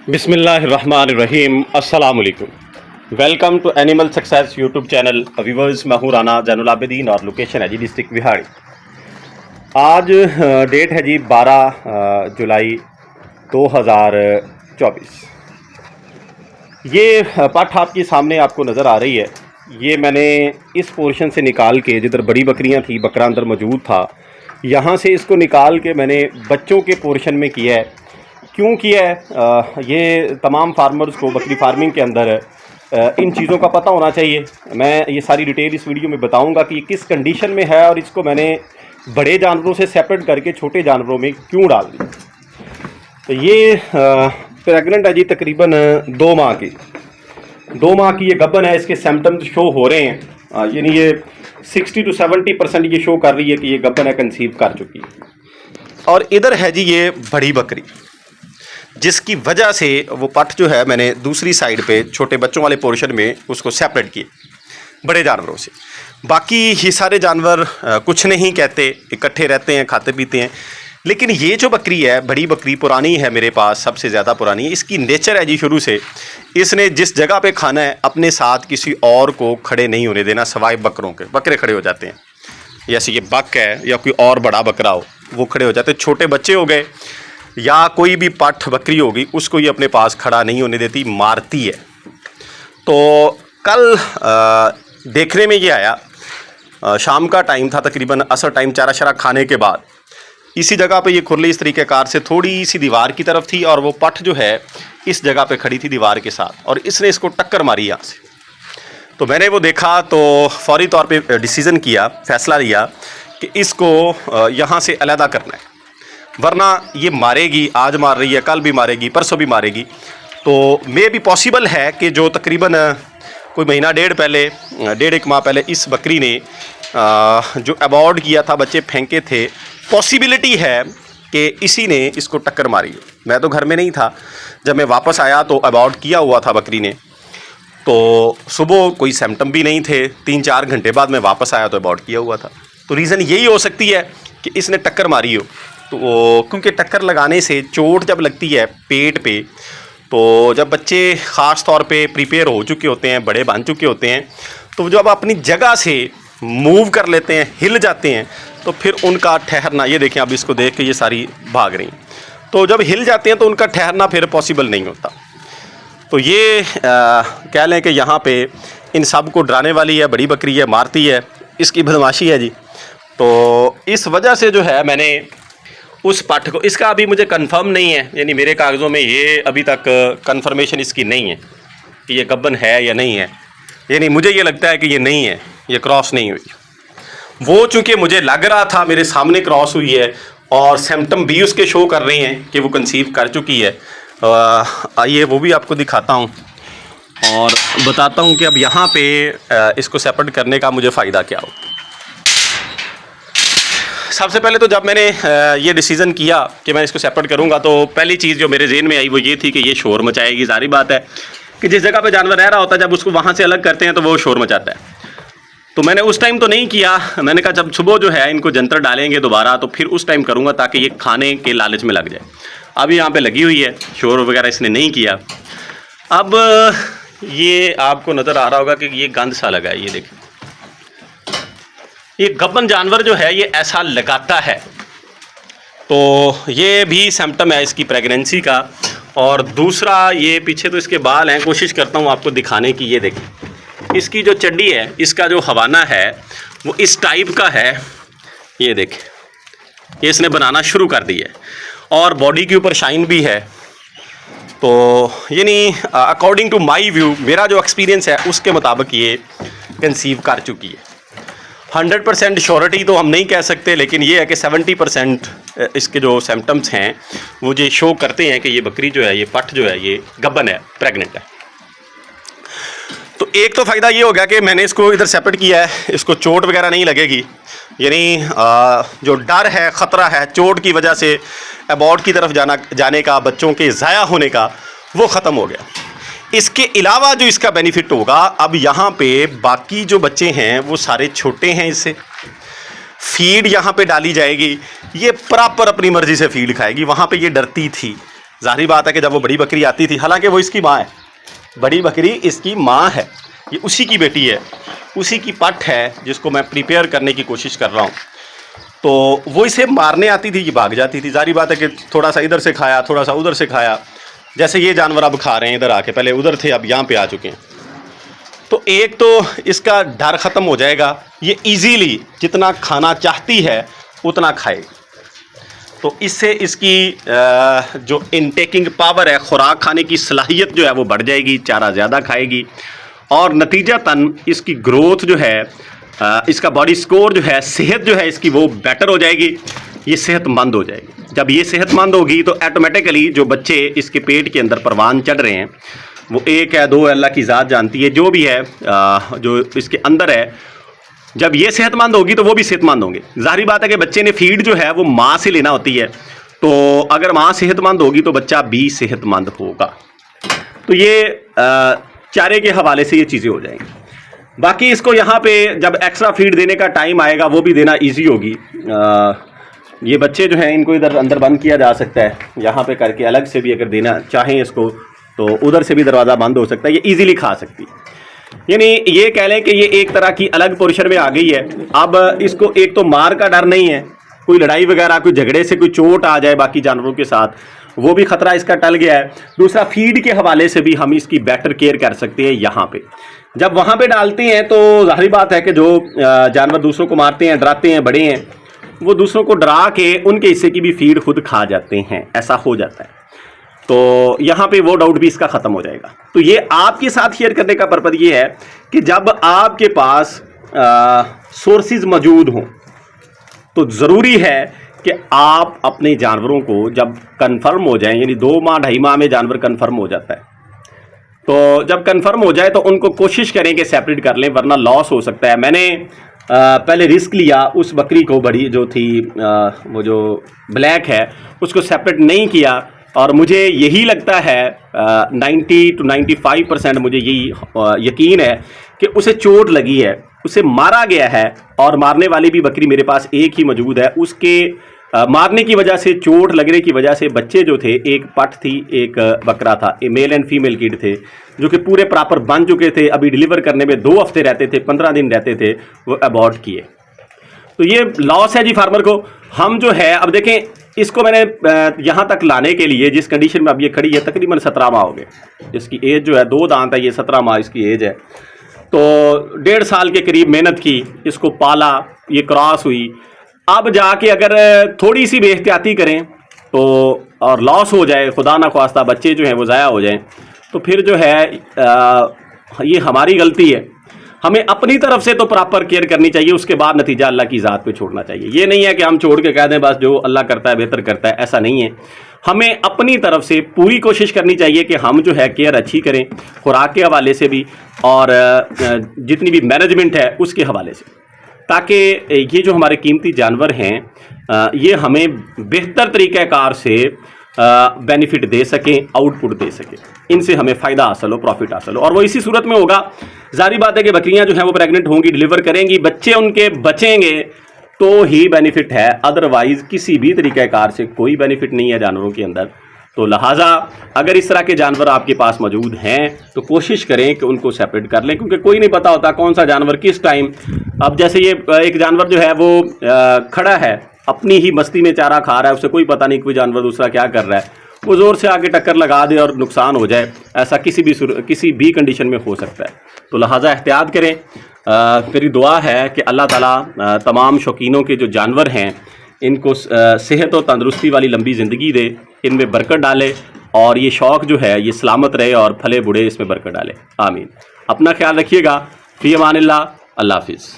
बिस्मिल्लाहिर्रहमानिर्रहीम। अस्सलाम वालेकुम। Welcome to animal success YouTube channel. Viewers, मैं हूं राना जैनुल आबिदीन और लोकेशन है जी डिस्ट्रिक्ट विहाड़ी। आज डेट है जी 12 जुलाई 2024। ये पठ आपके सामने आपको नज़र आ रही है। ये मैंने इस पोर्शन से निकाल के, जिधर बड़ी बकरियां थी, बकरा अंदर मौजूद था, यहाँ से इसको निकाल के मैंने बच्चों के पोर्शन में किया है। क्यों किया है? ये तमाम फार्मर्स को बकरी फार्मिंग के अंदर इन चीज़ों का पता होना चाहिए। मैं ये सारी डिटेल इस वीडियो में बताऊंगा कि किस कंडीशन में है और इसको मैंने बड़े जानवरों से सेपरेट करके छोटे जानवरों में क्यों डाल दी। तो ये प्रेगनेंट है जी, तकरीबन 2 माह की। 2 माह की ये गब्बन है। इसके सिम्टम्स शो हो रहे हैं, यानी ये 60 to 70% ये शो कर रही है कि ये गब्बन है, कंसीव कर चुकी है। और इधर है जी ये बड़ी बकरी, जिसकी वजह से वो पठ जो है मैंने दूसरी साइड पे छोटे बच्चों वाले पोर्शन में उसको सेपरेट किए बड़े जानवरों से। बाकी ये सारे जानवर कुछ नहीं कहते, इकट्ठे रहते हैं, खाते पीते हैं। लेकिन ये जो बकरी है, बड़ी बकरी, पुरानी है मेरे पास, सबसे ज़्यादा पुरानी है। इसकी नेचर है जी शुरू से, इसने जिस जगह पे खाना है अपने साथ किसी और को खड़े नहीं होने देना, सवाए बकरों के। बकरे खड़े हो जाते हैं, जैसे ये बक है या कोई और बड़ा बकरा हो, वो खड़े हो जाते हैं। छोटे बच्चे हो गए या कोई भी पठ बकरी होगी, उसको ये अपने पास खड़ा नहीं होने देती, मारती है। तो कल देखने में ये आया, शाम का टाइम था, तकरीबन असर टाइम, चारा शरा खाने के बाद। इसी जगह पे ये खुरली इस तरीके कार से थोड़ी सी दीवार की तरफ थी और वो पठ जो है इस जगह पे खड़ी थी दीवार के साथ, और इसने इसको टक्कर मारी यहाँ से। तो मैंने वो देखा तो फौरी तौर पे डिसीज़न किया, फैसला लिया कि इसको यहाँ से अलहदा करना है, वरना ये मारेगी। आज मार रही है, कल भी मारेगी, परसों भी मारेगी। तो मे भी पॉसिबल है कि जो तकरीबन कोई महीना डेढ़ एक माह पहले इस बकरी ने जो अबॉर्ड किया था, बच्चे फेंके थे, पॉसिबिलिटी है कि इसी ने इसको टक्कर मारी। मैं तो घर में नहीं था, जब मैं वापस आया तो अबॉर्ड किया हुआ था बकरी ने। तो सुबह कोई सिम्टम भी नहीं थे, 3-4 घंटे बाद मैं वापस आया तो अबॉर्ड किया हुआ था। तो रीज़न यही हो सकती है कि इसने टक्कर मारी हो। तो क्योंकि टक्कर लगाने से चोट जब लगती है पेट पे, तो जब बच्चे ख़ास तौर पे प्रिपेयर हो चुके होते हैं, बड़े बन चुके होते हैं, तो जब अपनी जगह से मूव कर लेते हैं, हिल जाते हैं, तो फिर उनका ठहरना, ये देखें अब इसको देख के ये सारी भाग रही हैं, तो जब हिल जाते हैं तो उनका ठहरना फिर पॉसिबल नहीं होता। तो ये कह लें कि यहाँ पे इन सब को डराने वाली है, बड़ी बकरी है, मारती है, इसकी बदमाशी है जी। तो इस वजह से जो है मैंने उस पठ को, इसका अभी मुझे कंफर्म नहीं है, यानी मेरे कागज़ों में ये अभी तक कंफर्मेशन इसकी नहीं है कि ये गब्बन है या नहीं है। यानी मुझे ये लगता है कि ये नहीं है, ये क्रॉस नहीं हुई। वो चूँकि मुझे लग रहा था मेरे सामने क्रॉस हुई है और सिम्टम भी उसके शो कर रहे हैं कि वो कंसीव कर चुकी है। आइए वो भी आपको दिखाता हूँ और बताता हूँ कि अब यहाँ पे इसको सेपरेट करने का मुझे फ़ायदा क्या हो। सबसे पहले तो जब मैंने ये डिसीज़न किया कि मैं इसको सेपरेट करूँगा, तो पहली चीज़ जो मेरे जहन में आई वो ये थी कि ये शोर मचाएगी। ज़ाहिर बात है कि जिस जगह पे जानवर रह रहा होता है, जब उसको वहाँ से अलग करते हैं तो वो शोर मचाता है। तो मैंने उस टाइम तो नहीं किया। मैंने कहा जब सुबह जो है इनको जंतर डालेंगे दोबारा, तो फिर उस टाइम करूँगा ताकि ये खाने के लालच में लग जाए। अभी यहाँ पर लगी हुई है, शोर वगैरह इसने नहीं किया। अब ये आपको नज़र आ रहा होगा कि ये गंद सा लगा है, ये देखिए। ये गब्बन जानवर जो है ये ऐसा लगाता है, तो ये भी सिम्टम है इसकी प्रेगनेंसी का। और दूसरा, ये पीछे तो इसके बाल हैं, कोशिश करता हूँ आपको दिखाने की। ये देखिए, इसकी जो चड्डी है, इसका जो हवाना है वो इस टाइप का है। ये देखिए, ये इसने बनाना शुरू कर दिया है और बॉडी के ऊपर शाइन भी है। तो यानी अकॉर्डिंग टू माई व्यू, मेरा जो एक्सपीरियंस है उसके मुताबिक ये कंसीव कर चुकी है। 100% श्योरिटी तो हम नहीं कह सकते, लेकिन ये है कि 70% इसके जो सिम्टम्स हैं वो ये शो करते हैं कि ये बकरी जो है, ये पठ जो है, ये गब्बन है, प्रेग्नेंट है। तो एक तो फ़ायदा ये हो गया कि मैंने इसको इधर सेपरेट किया है, इसको चोट वगैरह नहीं लगेगी। यानी जो डर है, ख़तरा है चोट की वजह से अबॉर्ड की तरफ जाने का, बच्चों के ज़ाया होने का, वो ख़त्म हो गया। इसके अलावा जो इसका बेनिफिट होगा, अब यहाँ पे बाकी जो बच्चे हैं वो सारे छोटे हैं, इससे फीड यहाँ पे डाली जाएगी, ये प्रॉपर अपनी मर्ज़ी से फीड खाएगी। वहाँ पे ये डरती थी ज़ाहिर बात है कि जब वो बड़ी बकरी आती थी, हालांकि वो इसकी माँ है, बड़ी बकरी इसकी माँ है, ये उसी की बेटी है, उसी की पट है जिसको मैं प्रिपेयर करने की कोशिश कर रहा हूँ। तो वो इसे मारने आती थी, ये भाग जाती थी। ज़ाहिर बात है कि थोड़ा सा इधर से खाया, थोड़ा सा उधर से खाया। जैसे ये जानवर अब खा रहे हैं इधर आके, पहले उधर थे अब यहाँ पे आ चुके हैं। तो एक तो इसका डर ख़त्म हो जाएगा, ये इजीली जितना खाना चाहती है उतना खाएगी। तो इससे इसकी जो इनटेकिंग पावर है, खुराक खाने की सलाहियत जो है वो बढ़ जाएगी, चारा ज़्यादा खाएगी और नतीजतन इसकी ग्रोथ जो है, इसका बॉडी स्कोर जो है, सेहत जो है इसकी वो बेटर हो जाएगी, ये सेहतमंद हो जाएगी। जब ये सेहतमंद होगी तो ऑटोमेटिकली जो बच्चे इसके पेट के अंदर परवान चढ़ रहे हैं, वो एक है दो अल्लाह की ज़ात जानती है, जो भी है जो इसके अंदर है, जब ये सेहतमंद होगी तो वो भी सेहतमंद होंगे। ज़ाहिर बात है कि बच्चे ने फीड जो है वो माँ से लेना होती है, तो अगर माँ सेहतमंद होगी तो बच्चा भी सेहतमंद होगा। तो ये चारे के हवाले से ये चीज़ें हो जाएंगी। बाकी इसको यहाँ पे जब एक्स्ट्रा फीड देने का टाइम आएगा वो भी देना ईजी होगी। ये बच्चे जो हैं इनको इधर अंदर बंद किया जा सकता है, यहाँ पे करके अलग से भी अगर देना चाहें इसको तो उधर से भी दरवाज़ा बंद हो सकता है, ये ईज़िली खा सकती है। यानी ये कह लें कि ये एक तरह की अलग पोर्शन में आ गई है। अब इसको एक तो मार का डर नहीं है, कोई लड़ाई वगैरह, कोई झगड़े से कोई चोट आ जाए बाकी जानवरों के साथ, वो भी ख़तरा इसका टल गया है। दूसरा, फीड के हवाले से भी हम इसकी बेटर केयर कर सकते हैं। यहाँ पे जब वहाँ पे डालते हैं तो ज़ाहिर बात है कि जो जानवर दूसरों को मारते हैं, डराते हैं, बड़े हैं, वो दूसरों को डरा के उनके हिस्से की भी फीड खुद खा जाते हैं, ऐसा हो जाता है। तो यहाँ पे वो डाउट भी इसका ख़त्म हो जाएगा। तो ये आपके साथ शेयर करने का पर्पज़ ये है कि जब आपके पास सोर्सेज मौजूद हों तो ज़रूरी है कि आप अपने जानवरों को जब कंफर्म हो जाएं, यानी 2 माह 2.5 माह में जानवर कंफर्म हो जाता है, तो जब कंफर्म हो जाए तो उनको कोशिश करें कि सेपरेट कर लें, वरना लॉस हो सकता है। मैंने पहले रिस्क लिया, उस बकरी को, बड़ी जो थी वो जो ब्लैक है, उसको सेपरेट नहीं किया और मुझे यही लगता है 90 to 95% मुझे यही यकीन है कि उसे चोट लगी है, उसे मारा गया है। और मारने वाली भी बकरी मेरे पास एक ही मौजूद है। उसके मारने की वजह से, चोट लगने की वजह से बच्चे जो थे, एक पट थी, एक बकरा था, मेल एंड फीमेल किड थे, जो कि पूरे प्रॉपर बन चुके थे। अभी डिलीवर करने में 2 हफ्ते रहते थे, 15 दिन रहते थे, वो अबॉर्ट किए। तो ये लॉस है जी फार्मर को। हम जो है, अब देखें, इसको मैंने यहाँ तक लाने के लिए, जिस कंडीशन में अब ये खड़ी है, तकरीबन 17 माह हो गए। इसकी एज जो है, 2 दांत है, ये 17 माह इसकी एज है। तो 1.5 साल के करीब मेहनत की, इसको पाला, ये क्रॉस हुई। अब जाके अगर थोड़ी सी बेहतियाती करें तो, और लॉस हो जाए, खुदा ना ख्वास्ता बच्चे जो हैं वो ज़ाया हो जाएं, तो फिर जो है ये हमारी गलती है। हमें अपनी तरफ से तो प्रॉपर केयर करनी चाहिए, उसके बाद नतीजा अल्लाह की ज़ात पे छोड़ना चाहिए। ये नहीं है कि हम छोड़ के कह दें बस जो अल्लाह करता है बेहतर करता है, ऐसा नहीं है। हमें अपनी तरफ से पूरी कोशिश करनी चाहिए कि हम जो है केयर अच्छी करें, खुराक के हवाले से भी और जितनी भी मैनेजमेंट है उसके हवाले से, ताकि ये जो हमारे कीमती जानवर हैं ये हमें बेहतर तरीक़ाकार से बेनिफिट दे सकें, आउटपुट दे सकें, इनसे हमें फ़ायदा हासिल हो, प्रॉफिट हासिल हो। और वो इसी सूरत में होगा, ज़ाहिर बात है कि बकरियां जो हैं वो प्रेग्नेंट होंगी, डिलीवर करेंगी, बच्चे उनके बचेंगे तो ही बेनिफिट है, अदरवाइज़ किसी भी तरीक़ाकार से कोई बेनिफिट नहीं है जानवरों के अंदर। तो लिहाजा अगर इस तरह के जानवर आपके पास मौजूद हैं तो कोशिश करें कि उनको सेपरेट कर लें, क्योंकि कोई नहीं पता होता कौन सा जानवर किस टाइम। अब जैसे ये एक जानवर जो है वो खड़ा है, अपनी ही मस्ती में चारा खा रहा है, उसे कोई पता नहीं कोई जानवर दूसरा क्या कर रहा है, वो ज़ोर से आके टक्कर लगा दे और नुकसान हो जाए, ऐसा किसी भी कंडीशन में हो सकता है। तो लिहाजा एहतियात करें। मेरी दुआ है कि अल्लाह ताला तमाम शौकीनों के जो जानवर हैं इनको सेहत और तंदरुस्ती वाली लंबी ज़िंदगी दे, इनमें बरकत डाले और ये शौक़ जो है ये सलामत रहे और फले बूढ़े इसमें बरकत डाले। आमीन। अपना ख्याल रखिएगा। फ़ी अमानिल्लाह। अल्लाह हाफ़िज़।